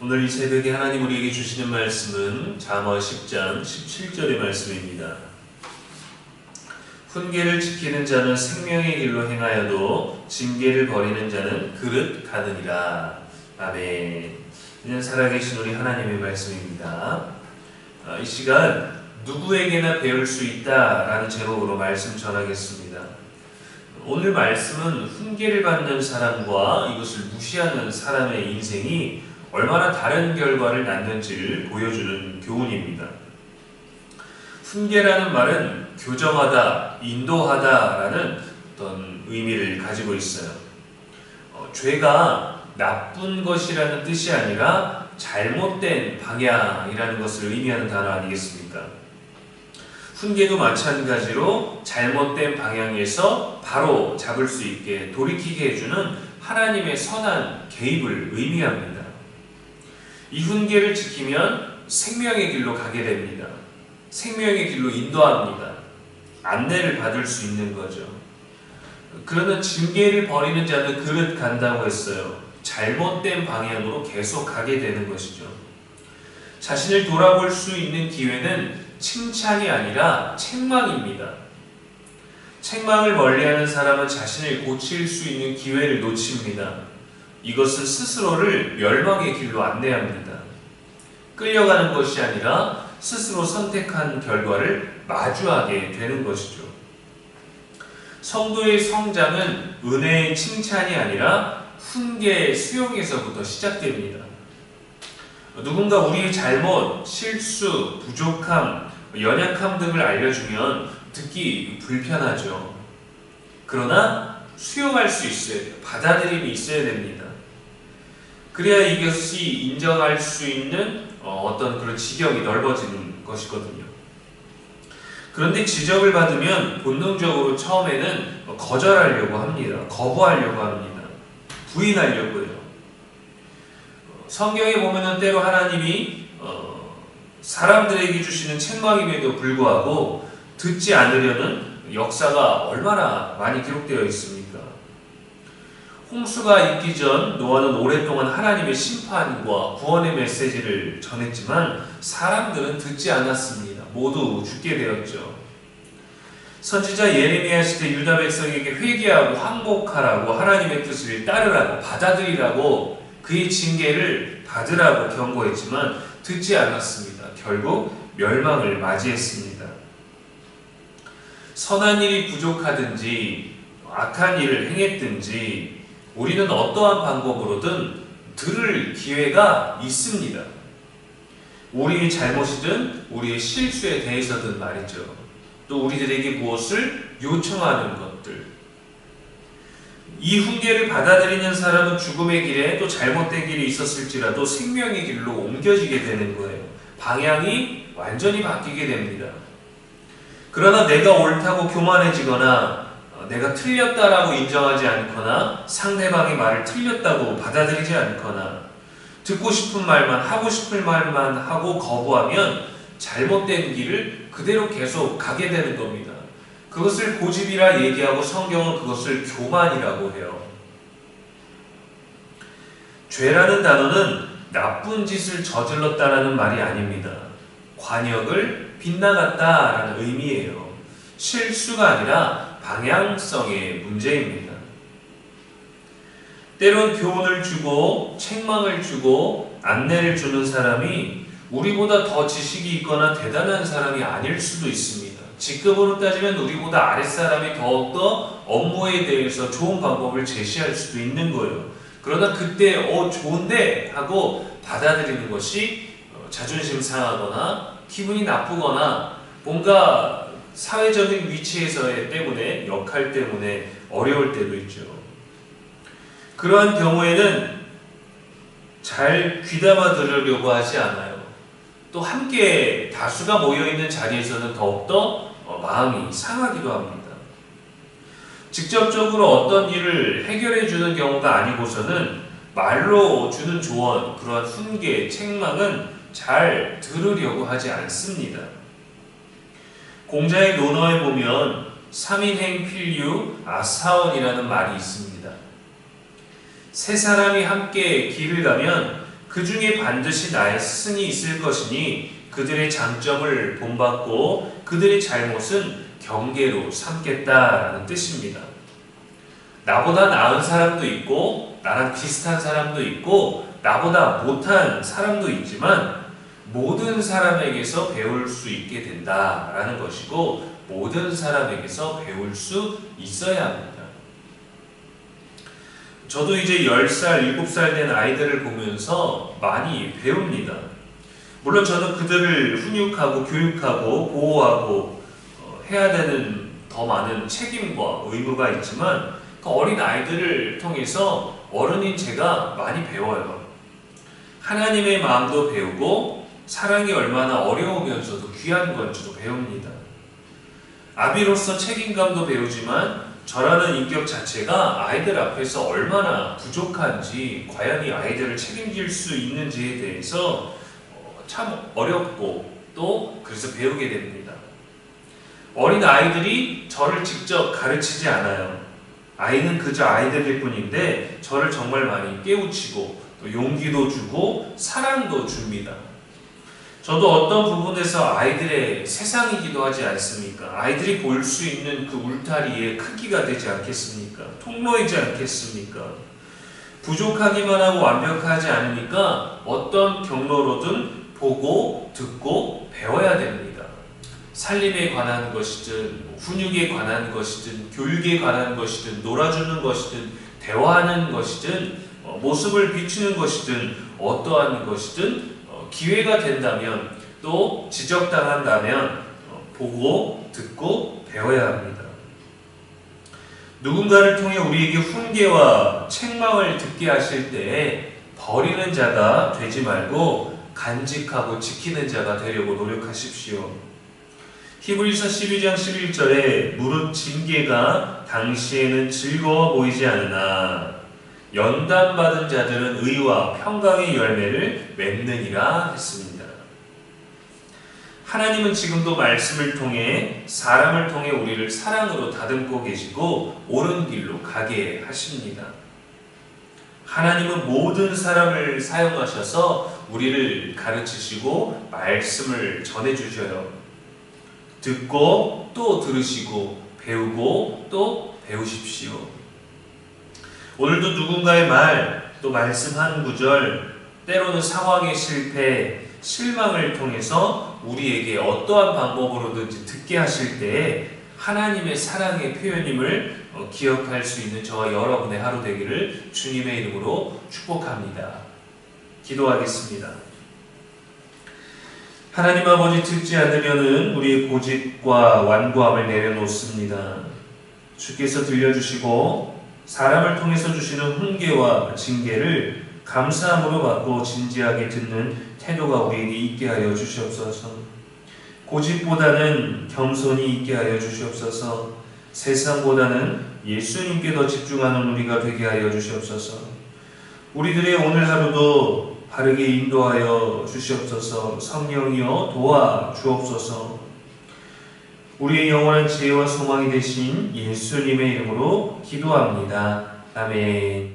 오늘 이 새벽에 하나님 우리에게 주시는 말씀은 잠언 10장 17절의 말씀입니다. 훈계를 지키는 자는 생명의 길로 행하여도 징계를 버리는 자는 그릇 가느니라. 아멘. 그냥 살아계신 우리 하나님의 말씀입니다. 이 시간 누구에게나 배울 수 있다라는 제목으로 말씀 전하겠습니다. 오늘 말씀은 훈계를 받는 사람과 이것을 무시하는 사람의 인생이 얼마나 다른 결과를 낳는지를 보여주는 교훈입니다. 훈계라는 말은 교정하다, 인도하다라는 어떤 의미를 가지고 있어요. 죄가 나쁜 것이라는 뜻이 아니라 잘못된 방향이라는 것을 의미하는 단어 아니겠습니까? 훈계도 마찬가지로 잘못된 방향에서 바로 잡을 수 있게 돌이키게 해주는 하나님의 선한 개입을 의미합니다. 이 훈계를 지키면 생명의 길로 가게 됩니다. 생명의 길로 인도합니다. 안내를 받을 수 있는 거죠. 그러나 징계를 버리는 자는 그릇 간다고 했어요. 잘못된 방향으로 계속 가게 되는 것이죠. 자신을 돌아볼 수 있는 기회는 칭찬이 아니라 책망입니다. 책망을 멀리하는 사람은 자신을 고칠 수 있는 기회를 놓칩니다. 이것은 스스로를 멸망의 길로 안내합니다. 끌려가는 것이 아니라 스스로 선택한 결과를 마주하게 되는 것이죠. 성도의 성장은 은혜의 칭찬이 아니라 훈계의 수용에서부터 시작됩니다. 누군가 우리의 잘못, 실수, 부족함, 연약함 등을 알려주면 듣기 불편하죠. 그러나 수용할 수 있어야 돼요. 받아들임이 있어야 됩니다. 그래야 이것이 인정할 수 있는 어떤 그런 지경이 넓어지는 것이거든요. 그런데 지적을 받으면 본능적으로 처음에는 거절하려고 합니다. 거부하려고 합니다. 부인하려고 해요. 성경에 보면은 때로 하나님이 사람들에게 주시는 책망임에도 불구하고 듣지 않으려는 역사가 얼마나 많이 기록되어 있습니까? 홍수가 있기 전 노아는 오랫동안 하나님의 심판과 구원의 메시지를 전했지만 사람들은 듣지 않았습니다. 모두 죽게 되었죠. 선지자 예레미야 시대 유다 백성에게 회개하고 항복하라고 하나님의 뜻을 따르라고 받아들이라고 그의 징계를 받으라고 경고했지만 듣지 않았습니다. 결국 멸망을 맞이했습니다. 선한 일이 부족하든지 악한 일을 행했든지 우리는 어떠한 방법으로든 들을 기회가 있습니다. 우리의 잘못이든 우리의 실수에 대해서든 말이죠. 또 우리들에게 무엇을 요청하는 것들. 이 훈계를 받아들이는 사람은 죽음의 길에 또 잘못된 길이 있었을지라도 생명의 길로 옮겨지게 되는 거예요. 방향이 완전히 바뀌게 됩니다. 그러나 내가 옳다고 교만해지거나 내가 틀렸다라고 인정하지 않거나 상대방의 말을 틀렸다고 받아들이지 않거나 듣고 싶은 말만 하고 싶은 말만 하고 거부하면 잘못된 길을 그대로 계속 가게 되는 겁니다. 그것을 고집이라 얘기하고 성경은 그것을 교만이라고 해요. 죄라는 단어는 나쁜 짓을 저질렀다라는 말이 아닙니다. 관역을 빗나갔다라는 의미예요. 실수가 아니라 방향성의 문제입니다. 때론 교훈을 주고 책망을 주고 안내를 주는 사람이 우리보다 더 지식이 있거나 대단한 사람이 아닐 수도 있습니다. 직급으로 따지면 우리보다 아랫사람이 더욱더 업무에 대해서 좋은 방법을 제시할 수도 있는 거예요. 그러나 그때 좋은데 하고 받아들이는 것이 자존심 상하거나 기분이 나쁘거나 뭔가 사회적인 위치에서의 때문에 역할 때문에 어려울 때도 있죠. 그러한 경우에는 잘 귀담아 들으려고 하지 않아요. 또 함께 다수가 모여있는 자리에서는 더욱더 마음이 상하기도 합니다. 직접적으로 어떤 일을 해결해 주는 경우가 아니고서는 말로 주는 조언, 그러한 훈계, 책망은 잘 들으려고 하지 않습니다. 공자의 논어에 보면 3인행 필유 아사원이라는 말이 있습니다. 세 사람이 함께 길을 가면 그 중에 반드시 나의 스승이 있을 것이니 그들의 장점을 본받고 그들의 잘못은 경계로 삼겠다라는 뜻입니다. 나보다 나은 사람도 있고 나랑 비슷한 사람도 있고 나보다 못한 사람도 있지만 모든 사람에게서 배울 수 있게 된다라는 것이고 모든 사람에게서 배울 수 있어야 합니다. 저도 이제 10살, 7살 된 아이들을 보면서 많이 배웁니다. 물론 저는 그들을 훈육하고 교육하고 보호하고 해야 되는 더 많은 책임과 의무가 있지만 그 어린 아이들을 통해서 어른인 제가 많이 배워요. 하나님의 마음도 배우고 사랑이 얼마나 어려우면서도 귀한 건지도 배웁니다. 아비로서 책임감도 배우지만 저라는 인격 자체가 아이들 앞에서 얼마나 부족한지, 과연 이 아이들을 책임질 수 있는지에 대해서 참 어렵고 또 그래서 배우게 됩니다. 어린 아이들이 저를 직접 가르치지 않아요. 아이는 그저 아이들일 뿐인데 저를 정말 많이 깨우치고 또 용기도 주고 사랑도 줍니다. 저도 어떤 부분에서 아이들의 세상이기도 하지 않습니까? 아이들이 볼 수 있는 그 울타리의 크기가 되지 않겠습니까? 통로이지 않겠습니까? 부족하기만 하고 완벽하지 않으니까 어떤 경로로든 보고 듣고 배워야 됩니다. 살림에 관한 것이든 훈육에 관한 것이든 교육에 관한 것이든 놀아주는 것이든 대화하는 것이든 모습을 비추는 것이든 어떠한 것이든 기회가 된다면 또 지적당한다면 보고 듣고 배워야 합니다. 누군가를 통해 우리에게 훈계와 책망을 듣게 하실 때에 버리는 자가 되지 말고 간직하고 지키는 자가 되려고 노력하십시오. 히브리서 12장 11절에 무릇 징계가 당시에는 즐거워 보이지 않으나 연단받은 자들은 의와 평강의 열매를 맺느니라 했습니다. 하나님은 지금도 말씀을 통해 사람을 통해 우리를 사랑으로 다듬고 계시고 옳은 길로 가게 하십니다. 하나님은 모든 사람을 사용하셔서 우리를 가르치시고 말씀을 전해주셔요. 듣고 또 들으시고 배우고 또 배우십시오. 오늘도 누군가의 말, 또 말씀 한 구절, 때로는 상황의 실패, 실망을 통해서 우리에게 어떠한 방법으로든지 듣게 하실 때에 하나님의 사랑의 표현임을 기억할 수 있는 저와 여러분의 하루 되기를 주님의 이름으로 축복합니다. 기도하겠습니다. 하나님 아버지, 듣지 않으면은 우리의 고집과 완고함을 내려놓습니다. 주께서 들려주시고 사람을 통해서 주시는 훈계와 징계를 감사함으로 받고 진지하게 듣는 태도가 우리에게 있게 하여 주시옵소서. 고집보다는 겸손이 있게 하여 주시옵소서. 세상보다는 예수님께 더 집중하는 우리가 되게 하여 주시옵소서. 우리들의 오늘 하루도 바르게 인도하여 주시옵소서. 성령이여 도와 주옵소서. 우리의 영원한 지혜와 소망이 되신 예수님의 이름으로 기도합니다. 아멘.